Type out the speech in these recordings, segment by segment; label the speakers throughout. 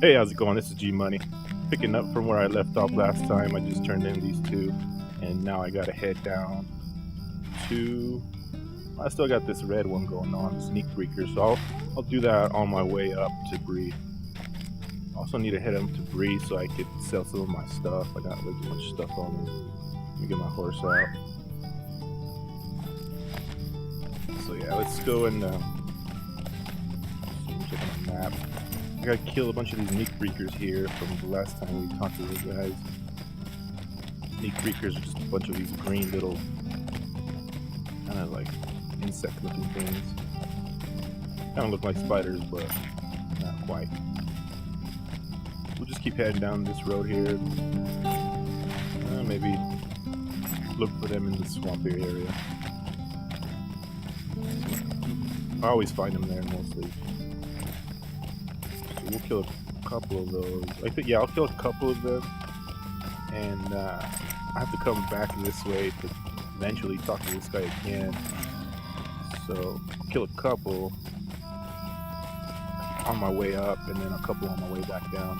Speaker 1: Hey, how's it going? This is G Money. Picking up from where I left off last time, I just turned in these two, and now I gotta head down to. I still got this red one going on, Sneak Breaker, so I'll do that on my way up to Bree. Also need to head up to Bree so I could sell some of my stuff. I got way too much stuff on me. Let me get my horse out. So yeah, let's go and check on the map. I gotta kill a bunch of these Sneak Breakers here from the last time we talked to those guys. Sneak Breakers are just a bunch of these green little, kind of like insect-looking things. Kind of look like spiders, but not quite. We'll just keep heading down this road here. Maybe look for them in the swampy area. I always find them there mostly. So we'll kill a couple of those. I think, yeah, I'll kill a couple of them, and I have to come back this way to eventually talk to this guy again. So I'll kill a couple on my way up, and then a couple on my way back down.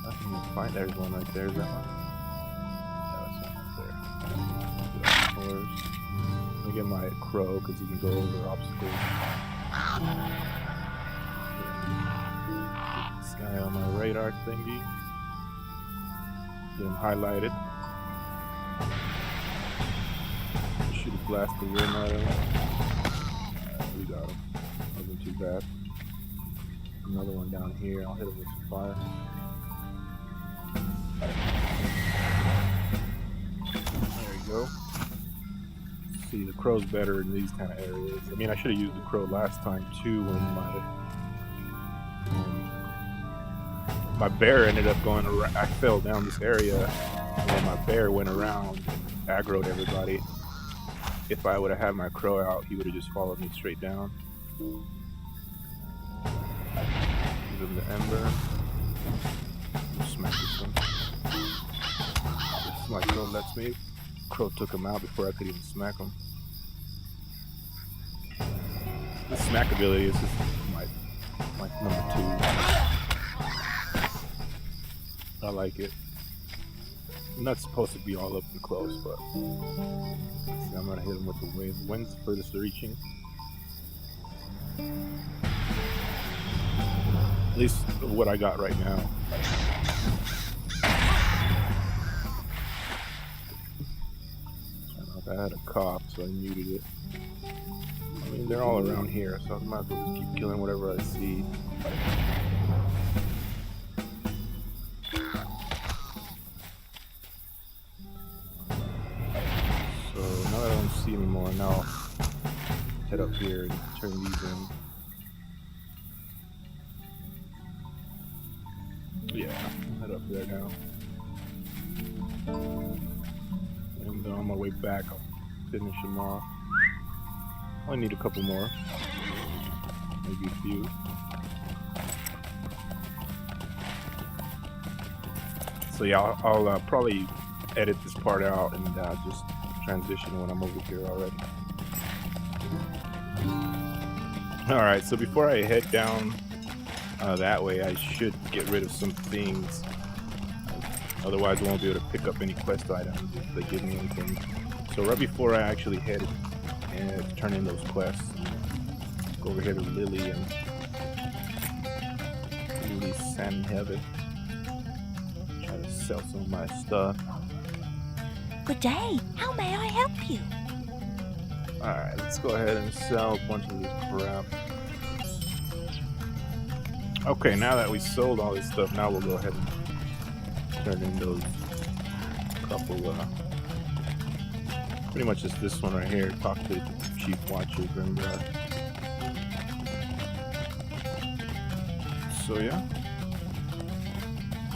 Speaker 1: I can even find. There's one right there. Is that one? Yeah, that's one right there. Horse. Let me get my crow because he can go over obstacles. This guy on my radar thingy. Get him highlighted. Shoot a blast the wind out of him. We got him. Wasn't too bad. Another one down here. I'll hit him with some fire. There you go. See, the crow's better in these kind of areas. I mean, I should have used the crow last time too when my bear ended up going around. I fell down this area, and then my bear went around and aggroed everybody. If I would have had my crow out, he would have just followed me straight down. Give him the ember. Smack this one. This is my crow lets me. Crow took him out before I could even smack him. The smack ability is just my number 2. I like it. I'm not supposed to be all up and close, but see, I'm gonna hit him with the wind. The wind's furthest reaching. At least what I got right now. I had a cough, so I muted it. I mean, they're all around here, so I might as well just keep killing whatever I see. So now that I don't see anymore, now I'll head up here and turn these in. Yeah, I'll head up there now. And on my way back, I'll finish them off. I need a couple more, maybe a few. So yeah, I'll probably edit this part out and just transition when I'm over here already. Alright, so before I head down that way, I should get rid of some things. Otherwise, I won't be able to pick up any quest items if they give me anything. So right before I actually head and turn in those quests, go over here to Lily and Lily's Sand Heaven. Try to sell some of my stuff.
Speaker 2: Good day. How may I help you?
Speaker 1: Alright, let's go ahead and sell a bunch of this crap. Okay, now that we sold all this stuff, now we'll go ahead and turn in those couple, pretty much just this one right here. Talk to the Chief Watcher, remember that? So yeah,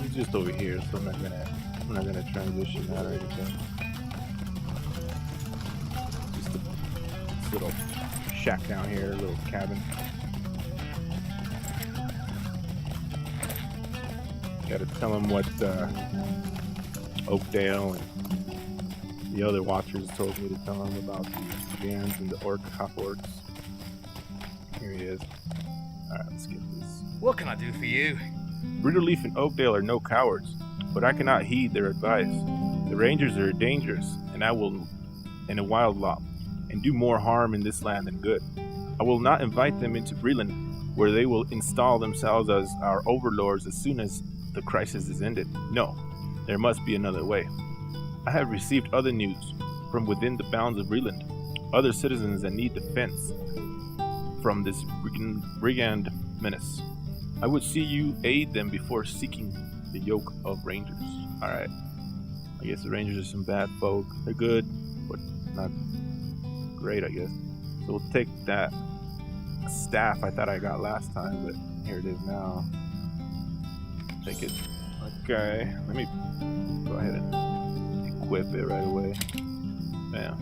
Speaker 1: he's just over here, so I'm not gonna transition that or anything. Just this little shack down here, a little cabin. Gotta tell him what Oakdale and the other watchers told me to tell him about the Gans and the half orcs. Here he is. Alright, let's get this.
Speaker 3: What can I do for you?
Speaker 1: Brittleleaf and Oakdale are no cowards, but I cannot heed their advice. The Rangers are dangerous, and a wild lot, and do more harm in this land than good. I will not invite them into Breland, where they will install themselves as our overlords as soon as the crisis is ended. No, there must be another way. I have received other news from within the bounds of Breland, other citizens that need defense from this brigand menace. I would see you aid them before seeking the yoke of Rangers. Alright. I guess the Rangers are some bad folk. They're good, but not great, I guess. So we'll take that staff I thought I got last time, but here it is now. Take it. Okay. Let me go ahead and equip it right away. Bam.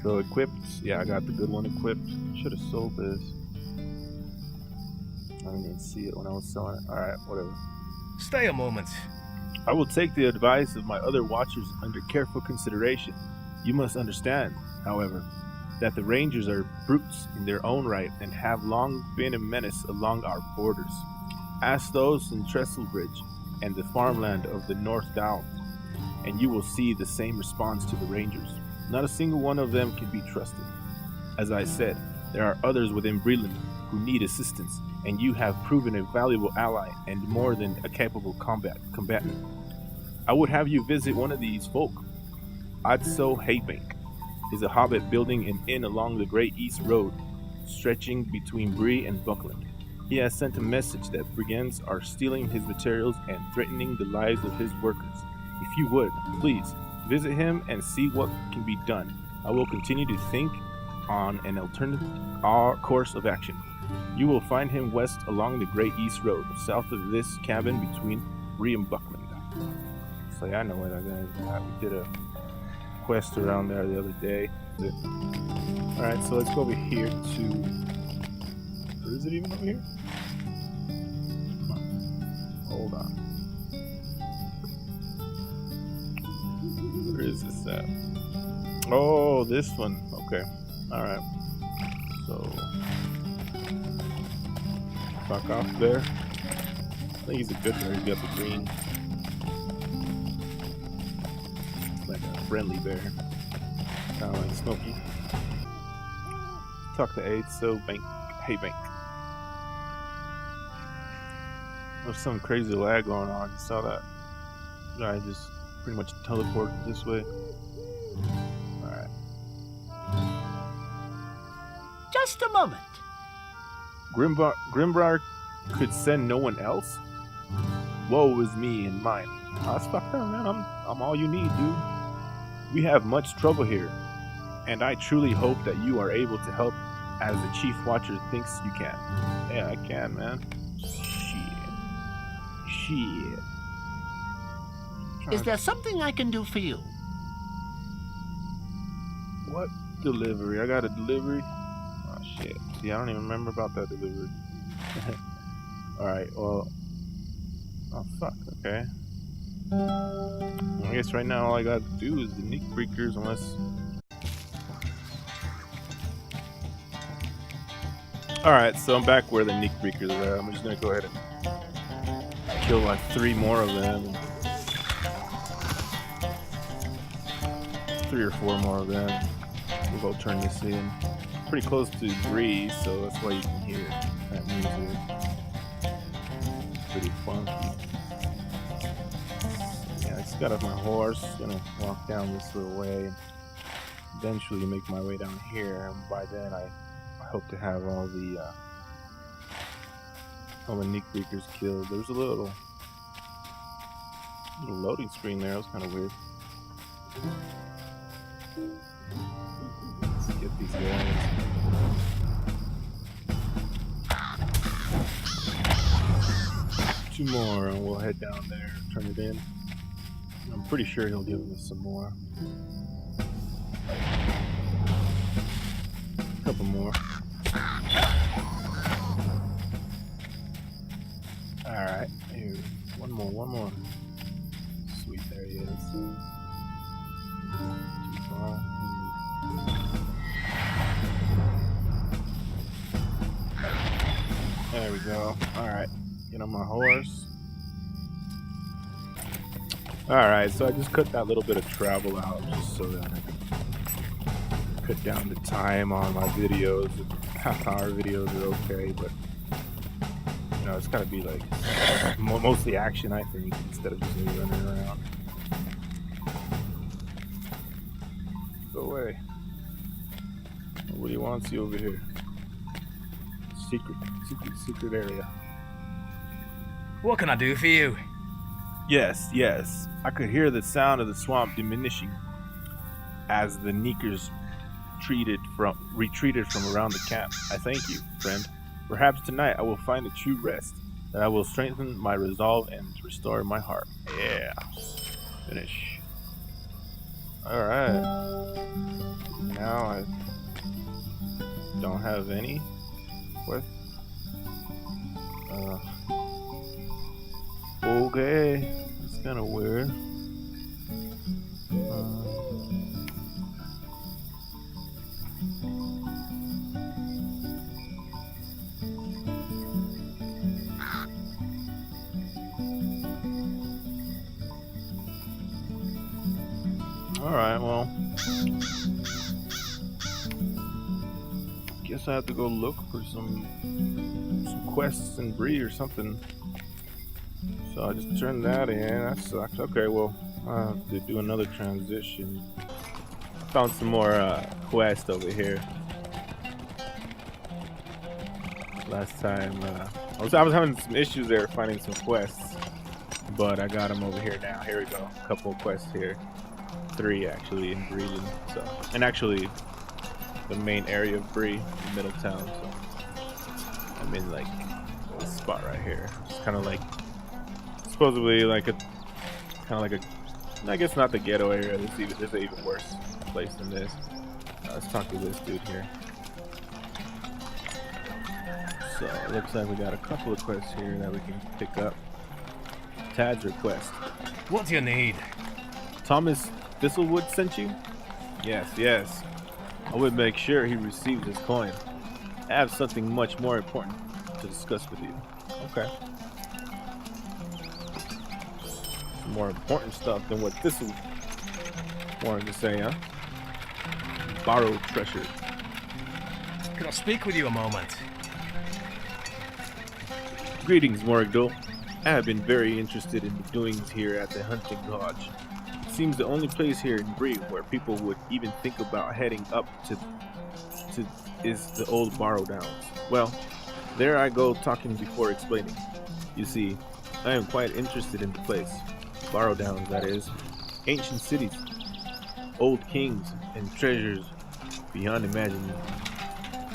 Speaker 1: So equipped. Yeah, I got the good one equipped. Should have sold this. I didn't even see it when I was selling it. Alright, whatever.
Speaker 3: Stay a moment.
Speaker 1: I will take the advice of my other watchers under careful consideration. You must understand, however, that the Rangers are brutes in their own right and have long been a menace along our borders. Ask those in Trestlebridge and the farmland of the North Downs, and you will see the same response to the Rangers. Not a single one of them can be trusted. As I said, there are others within Breland who need assistance, and you have proven a valuable ally and more than a capable combatant. I would have you visit one of these folk. Adso Haybank is a hobbit building an inn along the Great East Road, stretching between Bree and Buckland. He has sent a message that brigands are stealing his materials and threatening the lives of his workers. If you would, please, visit him and see what can be done. I will continue to think on an alternative course of action. You will find him west along the Great East Road, south of this cabin between Bree and Buckland. So yeah, I know where that guy is at. We did a quest around there the other day. Alright, so let's go over here to... Or is it even over here? Hold on. Where is this at? Oh, this one. Okay. Alright. So... fuck off there. I think he's a good bear. He's got the green. Like a friendly bear. Kind of like Smokey. Talk to Adso Haybank. There's some crazy lag going on. You saw that? Guy just pretty much teleported this way. Alright.
Speaker 4: Just a moment.
Speaker 1: Grimbar could send no one else? Woe is me and mine. That's fucked up, man. I'm all you need, dude. We have much trouble here, and I truly hope that you are able to help as the Chief Watcher thinks you can. Yeah, I can, man. Shit.
Speaker 4: Is there something I can do for you?
Speaker 1: What delivery? I got a delivery? Oh, shit. See, I don't even remember about that delivery. Alright, well... Oh, fuck, okay. I guess right now all I gotta do is the Nick Breakers, unless... Alright, so I'm back where the Nick Breakers are at. I'm just gonna go ahead and kill like 3 more of them. 3 or 4 more of them. We'll go turn this in. Pretty close to Bree, so that's why you can hear that music. Pretty funky. Yeah, I just got off my horse, gonna walk down this little way, eventually make my way down here, and by then I hope to have all the Nick Breakers killed. There's a little loading screen there, that was kind of weird. Let's get these guys. Two more and we'll head down there and turn it in. I'm pretty sure he'll give us some more. A couple more. Alright, here. One more. Sweet, there he is. Too far. There we we go. Alright, get on my horse. Alright, so I just cut that little bit of travel out just so that I can cut down the time on my videos. Half-hour videos are okay, but you know, it's gotta be like mostly action, I think, instead of just me running around. Go away. Nobody wants you over here. Secret area.
Speaker 3: What can I do for you?
Speaker 1: Yes. I could hear the sound of the swamp diminishing as the Neekers retreated from around the camp. I thank you, friend. Perhaps tonight I will find a true rest, that I will strengthen my resolve and restore my heart. Yeah. Finish. Alright. Now I don't have any. What? Okay. It's kind of weird. Alright, well, guess I have to go look for some quests in Bree or something. So I just turned that in. That sucks. Okay, well, I have to do another transition. Found some more quests over here. Last time, I was having some issues there finding some quests, but I got them over here now. Here we go. A couple of quests here. 3 actually in Bree, so, and actually the main area of Bree, Middletown. So I'm in like this spot right here. It's kind of like supposedly like a I guess not the ghetto area. There's an even worse place than this. Let's talk to this dude here. So it looks like we got a couple of quests here that we can pick up. Tad's request.
Speaker 3: What do you need?
Speaker 1: Thomas Thistlewood sent you? Yes. I would make sure he receives his coin. I have something much more important to discuss with you. Okay. Some more important stuff than what Thistle wanted to say, huh? Borrowed treasure.
Speaker 3: Can I speak with you a moment?
Speaker 1: Greetings, Morgdal. I have been very interested in the doings here at the hunting lodge. Seems the only place here in Bree where people would even think about heading up to is the old Barrow Downs. Well, there I go talking before explaining. You see, I am quite interested in the place. Barrow Downs, that is. Ancient cities, old kings, and treasures beyond imagining.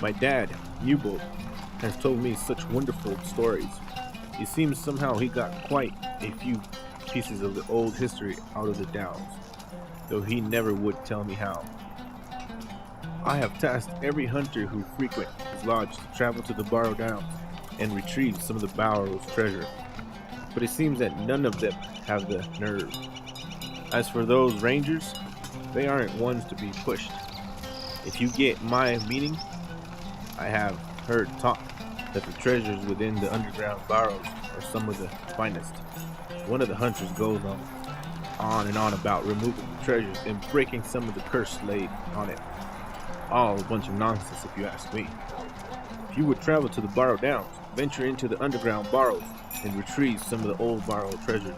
Speaker 1: My dad, Newbold, has told me such wonderful stories. It seems somehow he got quite a few pieces of the old history out of the Downs, though he never would tell me how. I have tasked every hunter who frequent his lodge to travel to the Barrow Downs and retrieve some of the Barrow's treasure, but it seems that none of them have the nerve. As for those rangers, they aren't ones to be pushed. If you get my meaning, I have heard talk that the treasures within the underground barrows are some of the finest. One of the hunters goes on and on about removing the treasures and breaking some of the curse laid on it. All a bunch of nonsense if you ask me. If you would travel to the Barrow Downs, venture into the underground barrows, and retrieve some of the old Barrow treasures,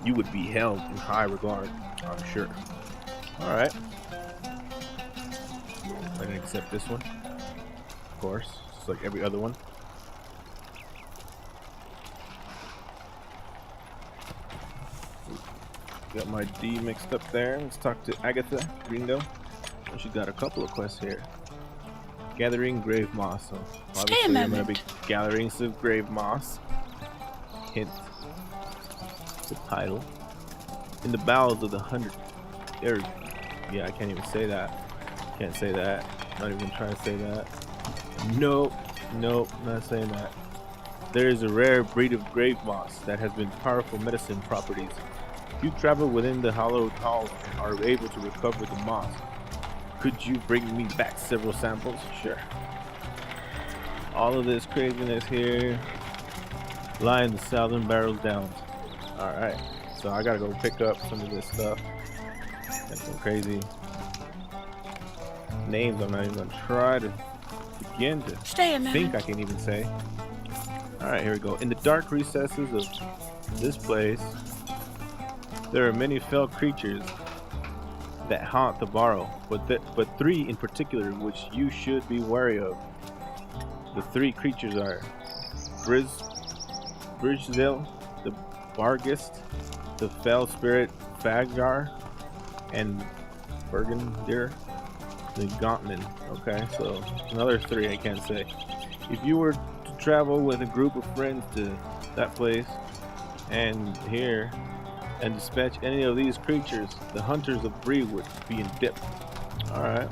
Speaker 1: you would be held in high regard, I'm sure. Alright. I can accept this one. Of course, just like every other one. Got my D mixed up there. Let's talk to Agatha Gringo. She got a couple of quests here. Gathering grave moss. So obviously I'm gonna be gathering some grave moss. Hint. The title. In the bowels of the 100. Yeah, I can't even say that. Can't say that. Not even trying to say that. Nope, not saying that. There is a rare breed of grave moss that has been powerful medicine properties. You travel within the hallowed halls and are able to recover the moss. Could you bring me back several samples? Sure. All of this craziness here lie in the Southern Barrels Downs. Alright, so I gotta go pick up some of this stuff. And some crazy names I'm not even gonna try to begin to
Speaker 2: Stay a minute.
Speaker 1: think I can even say. Alright, here we go. In the dark recesses of this place, there are many fell creatures that haunt the Barrow, but three in particular which you should be wary of. The three creatures are Bridgezil, the Bargist, the fell spirit Fagjar, and Bergendir, the Gauntman. Okay, so another three I can't say. If you were to travel with a group of friends to that place and here and dispatch any of these creatures, the hunters of Bree would be in dip. Alright.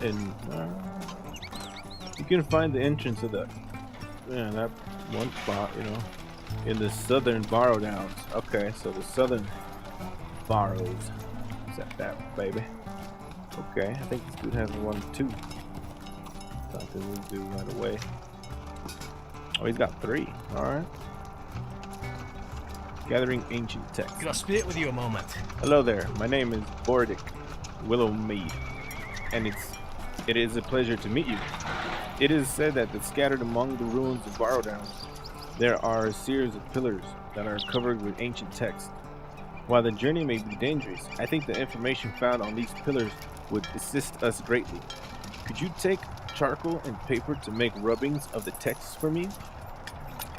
Speaker 1: And you can find the entrance of that one spot, you know, in the Southern Barrow Downs. Okay, so the Southern Barrows. Set that, baby. Okay, I think this dude has one too. Something we'll do right away. Oh, he's got three. Alright. Gathering ancient text.
Speaker 3: Can I speak with you a moment?
Speaker 1: Hello there. My name is Bordick Willowmead, and it is a pleasure to meet you. It is said that scattered among the ruins of Barrow Downs, there are a series of pillars that are covered with ancient text. While the journey may be dangerous, I think the information found on these pillars would assist us greatly. Could you take charcoal and paper to make rubbings of the texts for me?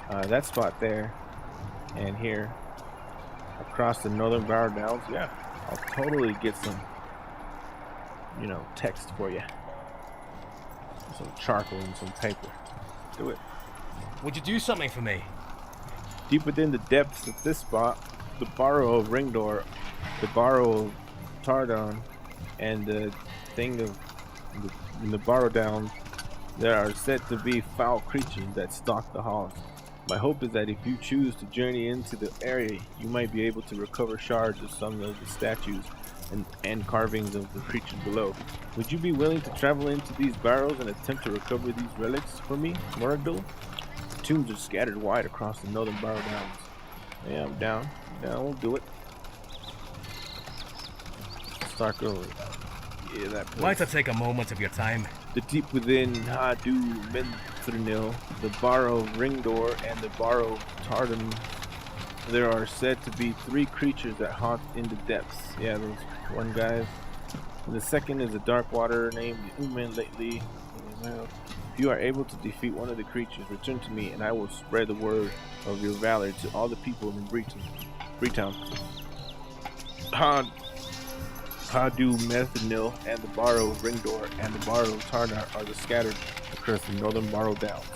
Speaker 1: That spot there and here across the Northern Barrow Downs, yeah, I'll totally get some, you know, text for you. Some charcoal and some paper. Do it.
Speaker 3: Would you do something for me?
Speaker 1: Deep within the depths of this spot, the Barrow of Ringdor, the Barrow of Tardon, and the thing of in the Barrow Downs, there are said to be foul creatures that stalk the halls. My hope is that if you choose to journey into the area, you might be able to recover shards of some of the statues and carvings of the creatures below. Would you be willing to travel into these barrows and attempt to recover these relics for me, Muragdul? The tombs are scattered wide across the Northern Barrow Downs. Yeah, I'm down. We'll do it. Start early. Yeah, that place.
Speaker 3: Might I take a moment of your time?
Speaker 1: The deep within Hadu Menthrinil, the Barrow of Ringdor, and the Barrow of Tardon, there are said to be three creatures that haunt in the depths. Yeah, those one guys. And the second is a dark water named Umen lately. If you are able to defeat one of the creatures, return to me, and I will spread the word of your valor to all the people in Breetown. Hadu Methanil and the Barrow of Ringdor and the Barrow of Tarnar are the scattered across the Northern Barrow Downs.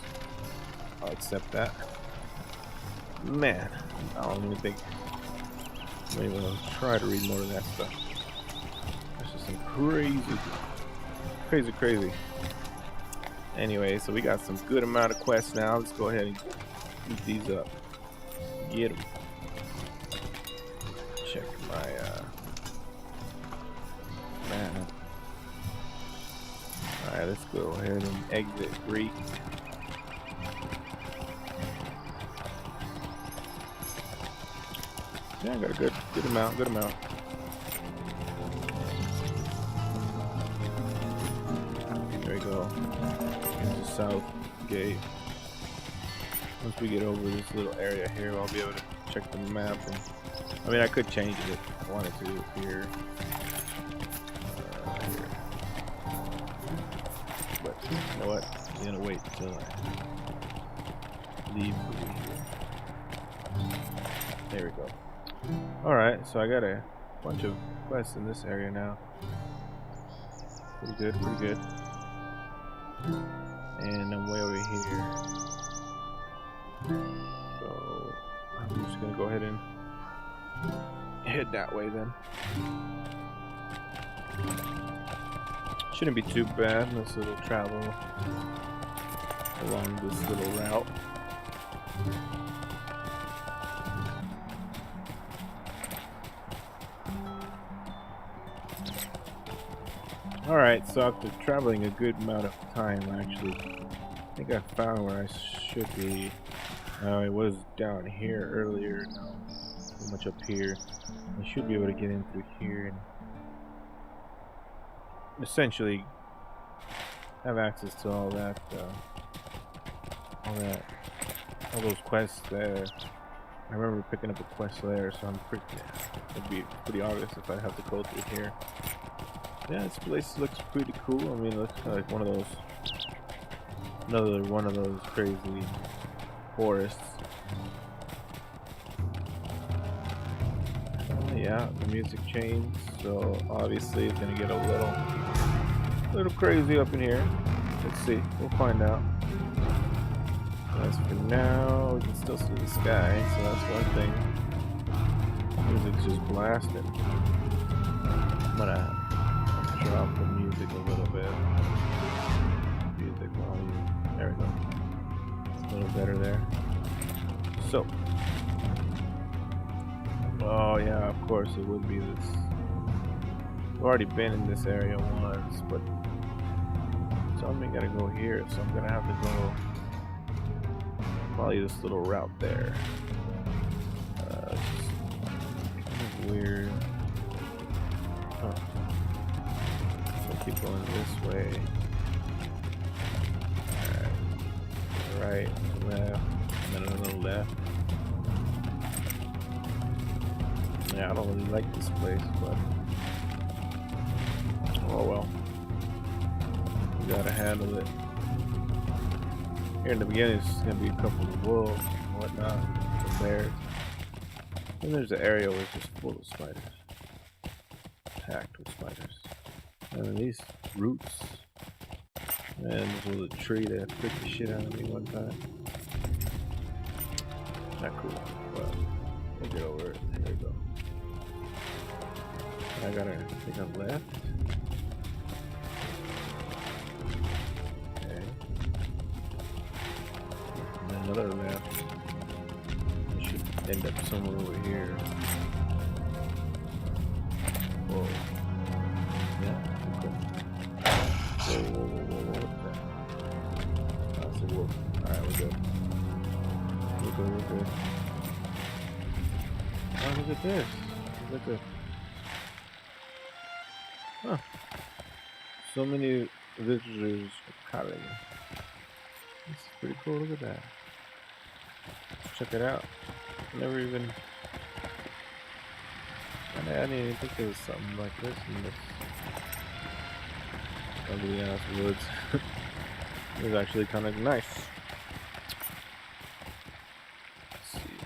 Speaker 1: I'll accept that. Man, I don't even think I'm even gonna try to read more of that stuff. That's just some crazy. Anyway, so we got some good amount of quests now. Let's go ahead and eat these up. Get them. Check my man. Alright, let's go ahead and exit Greek. Yeah, I got a good amount. There we go. Here's the south gate. Once we get over this little area here, I'll be able to check the map. And I mean, I could change it if I wanted to here. But you know what? I'm gonna wait until I leave here. There we go. Alright, so I got a bunch of quests in this area now. Pretty good. And I'm way over here. So I'm just gonna go ahead and head that way then. Shouldn't be too bad, this little travel along this little route. Alright, so after traveling a good amount of time, I actually think I found where I should be. It was down here earlier. Now, pretty much up here. I should be able to get in through here and essentially have access to all those quests there. I remember picking up a quest there, so it'd be pretty obvious if I have to go through here. Yeah, this place looks pretty cool. I mean, it looks kind of like another one of those crazy forests. Yeah, the music changed, so obviously it's gonna get a little crazy up in here. Let's see, we'll find out. As for now, we can still see the sky, so that's one thing. Music's just blasting. I'm gonna drop the music a little bit. Music volume. There we go. A little better there. So. Oh yeah, of course it would be this. I've already been in this area once, but something gotta go here, so I'm gonna have to go probably this little route there. It's just kind of weird. Huh. So I'll keep going this way. Alright, left, and then another left. Yeah, I don't really like this place, but oh well. We gotta handle it. Here in the beginning, it's gonna be a couple of wolves and whatnot, some bears. Then there's an area where it's just full of spiders. Packed with spiders. And these roots. Man, this was a tree that freaked the shit out of me one time. Not cool, but we'll get over it. There we go. I think I'm left. Okay. And another left. I should end up somewhere over here. Whoa. Yeah, okay. Whoa, what's that? That's a wolf. Alright, we're good. We're good. Oh, look at this. Look at this. Huh. So many visitors are calling. This is pretty cool. Look at that. Check it out. Never even. I didn't even think there was something like this in this ugly ass woods. It was actually kind of nice. Let's see.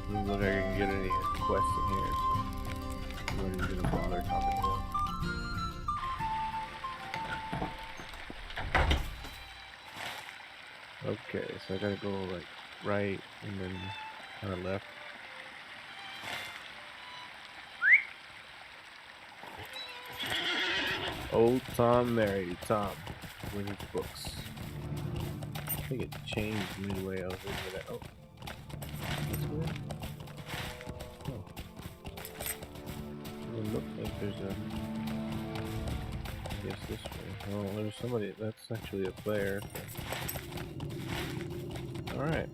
Speaker 1: Doesn't look like I can get any quests in here, so I'm not even gonna bother talking to them. Okay, so I gotta go like right and then kind of left. Old Tom married Tom with his books. I think it changed midway. I was looking at that. Oh, that's weird. Oh. Doesn't look like there's a. I guess this way. Oh, there's somebody. That's actually a player. Alright.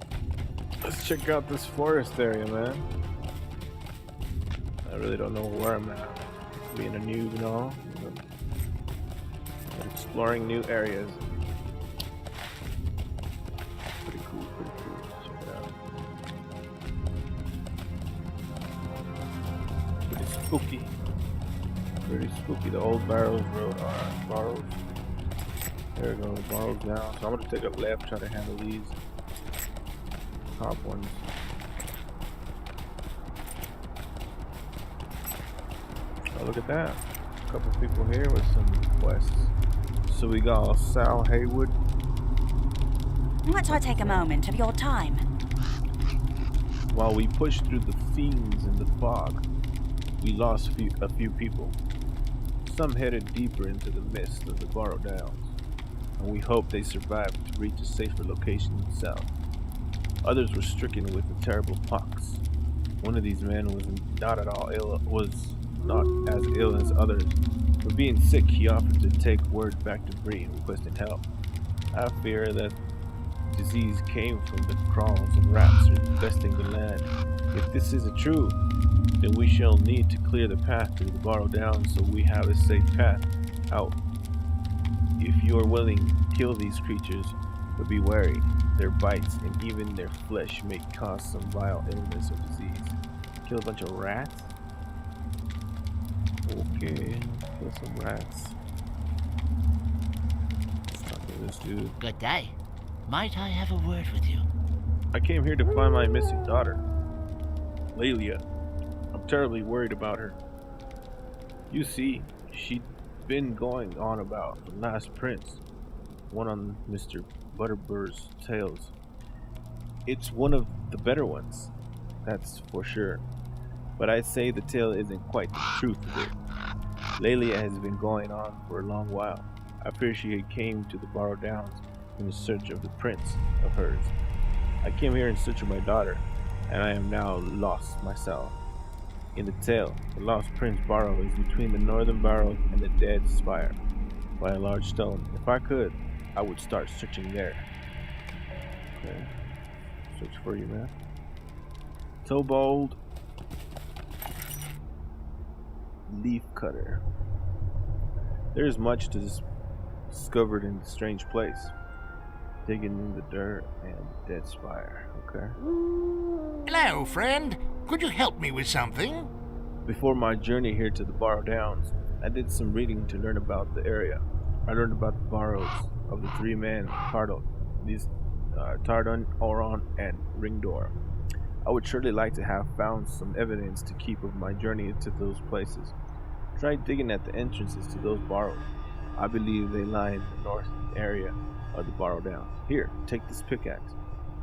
Speaker 1: Let's check out this forest area, man. I really don't know where I'm at. Being a noob and all. But exploring new areas. Pretty cool, pretty cool. Check it out. Pretty spooky. Pretty spooky. The old Barrows Road. Alright, Barrows. There we go, Barrows now. So I'm gonna take a left, try to handle these top ones. Oh, look at that. A couple people here with some quests. So we got Sal Haywood.
Speaker 2: Might I take a moment of your time?
Speaker 1: While we pushed through the fiends in the fog, we lost a few people. Some headed deeper into the mist of the Barrow Downs, and we hope they survived to reach a safer location in the south. Others were stricken with the terrible pox. One of these men was not as ill as others. For being sick, he offered to take word back to Bree requesting help. I fear that disease came from the crawls and rats infesting the land. If this is true, then we shall need to clear the path to the Barrow Down so we have a safe path out. If you are willing, kill these creatures, but be wary. Their bites and even their flesh may cause some vile illness or disease. Kill a bunch of rats? Okay, kill some rats. Let's talk to this dude.
Speaker 4: Good day. Might I have a word with you?
Speaker 1: I came here to find my missing daughter, Lelia. I'm terribly worried about her. You see, she'd been going on about the last prince, one on Mr. Butterbur's tales. It's one of the better ones, that's for sure. But I'd say the tale isn't quite the truth of it. Lelia has been going on for a long while. I fear she came to the Barrow Downs in search of the prince of hers. I came here in search of my daughter, and I am now lost myself. In the tale, the lost Prince Barrow is between the northern barrows and the dead spire by a large stone. If I could, I would start searching there. Okay. Search for you, man. Tobold. Leaf cutter. There's much to discovered in the strange place. Digging in the dirt and the dead spire. Okay.
Speaker 4: Hello, friend. Could you help me with something?
Speaker 1: Before my journey here to the Barrow Downs, I did some reading to learn about the area. I learned about the barrows of the three men, Tardon, Oron, and Ringdor. I would surely like to have found some evidence to keep of my journey to those places. Try digging at the entrances to those barrows. I believe they lie in the north area of the Barrow Downs. Here, take this pickaxe.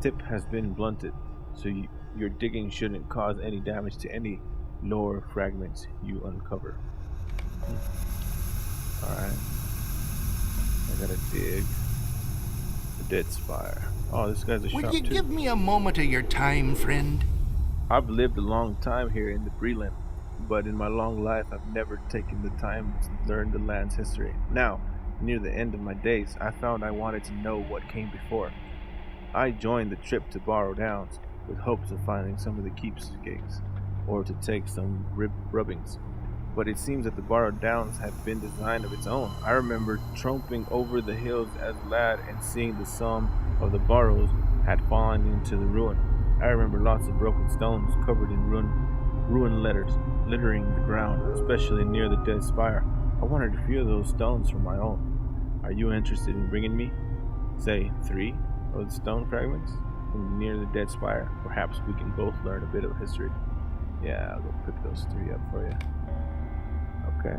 Speaker 1: Tip has been blunted, so your digging shouldn't cause any damage to any lower fragments you uncover. Alright. I gotta dig the dead spire. Oh, this guy's a shop
Speaker 4: Would you
Speaker 1: too.
Speaker 4: give me a moment of your time, friend?
Speaker 1: I've lived a long time here in the Breland, but in my long life I've never taken the time to learn the land's history. Now, near the end of my days, I found I wanted to know what came before. I joined the trip to Barrow Downs with hopes of finding some of the keepsakes, or to take some rubbings. But it seems that the Barrow Downs have been designed of its own. I remember tramping over the hills as a lad and seeing the some of the barrows had fallen into the ruin. I remember lots of broken stones covered in ruin letters littering the ground, especially near the dead spire. I wanted a few of those stones for my own. Are you interested in bringing me, say, 3 of the stone fragments from near the dead spire? Perhaps we can both learn a bit of history. Yeah, I'll go pick those 3 up for you. Okay.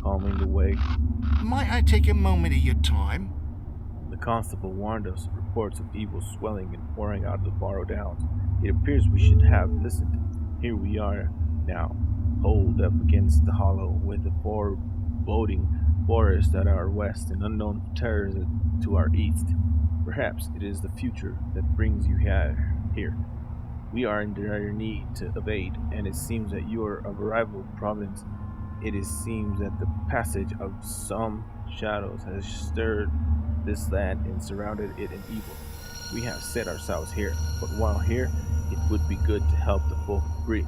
Speaker 1: Calming the way.
Speaker 4: Might I take a moment of your time?
Speaker 1: The constable warned us of reports of evil swelling and pouring out of the Barrow Downs. It appears we should have listened. Here we are now, holed up against the hollow with the foreboding forest at our west and unknown terrors to our east. Perhaps it is the future that brings you here. We are in dire need to evade, and it seems that you are of a rival province. It seems that the passage of some shadows has stirred this land and surrounded it in evil. We have set ourselves here, but while here, it would be good to help the folk of Bree.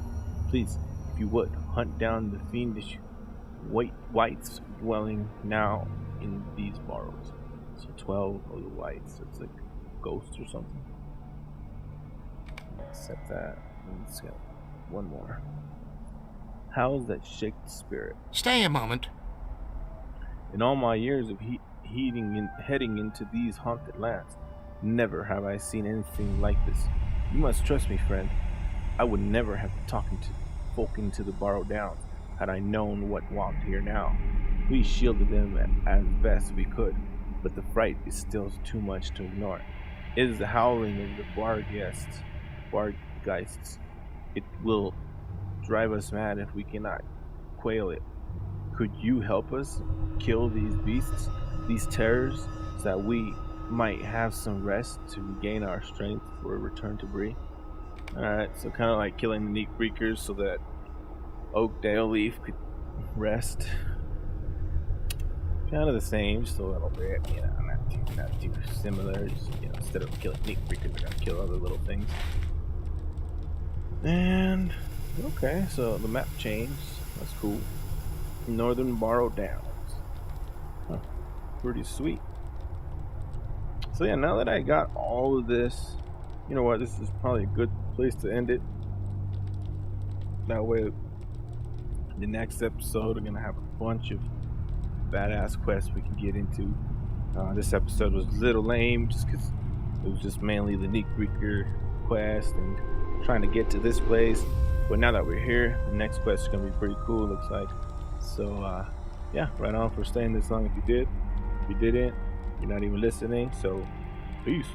Speaker 1: Please, if you would, hunt down the fiendish whites dwelling now in these barrows. So 12 of the whites. It's like ghosts or something. Set that. Let's get one more. Howls that shake the spirit.
Speaker 4: Stay a moment.
Speaker 1: In all my years of heading into these haunted lands, never have I seen anything like this. You must trust me, friend. I would never have folk into the Barrow Downs had I known what walked here now. We shielded them as best we could, but the fright is still too much to ignore. It is the howling of the Bargheists. It will drive us mad if we cannot quail it. Could you help us kill these beasts, these terrors, so that we might have some rest to regain our strength for a return to Bree. Alright, so kind of like killing the Neat Freakers so that Oakdale Leaf could rest. Kind of the same, just a little bit, you know, not too similar. Just, you know, instead of killing Neat Freakers, we're gonna kill other little things. And okay, so the map changed. That's cool. Northern Borrow Downs. Huh, pretty sweet. So yeah, now that I got all of this, you know what, this is probably a good place to end it. That way, the next episode, we're gonna have a bunch of badass quests we can get into. This episode was a little lame just because it was just mainly the Neat Freaker quest and trying to get to this place. But now that we're here, the next quest is gonna be pretty cool, looks like. So yeah, right on for staying this long if you did. If you didn't, you're not even listening, so peace.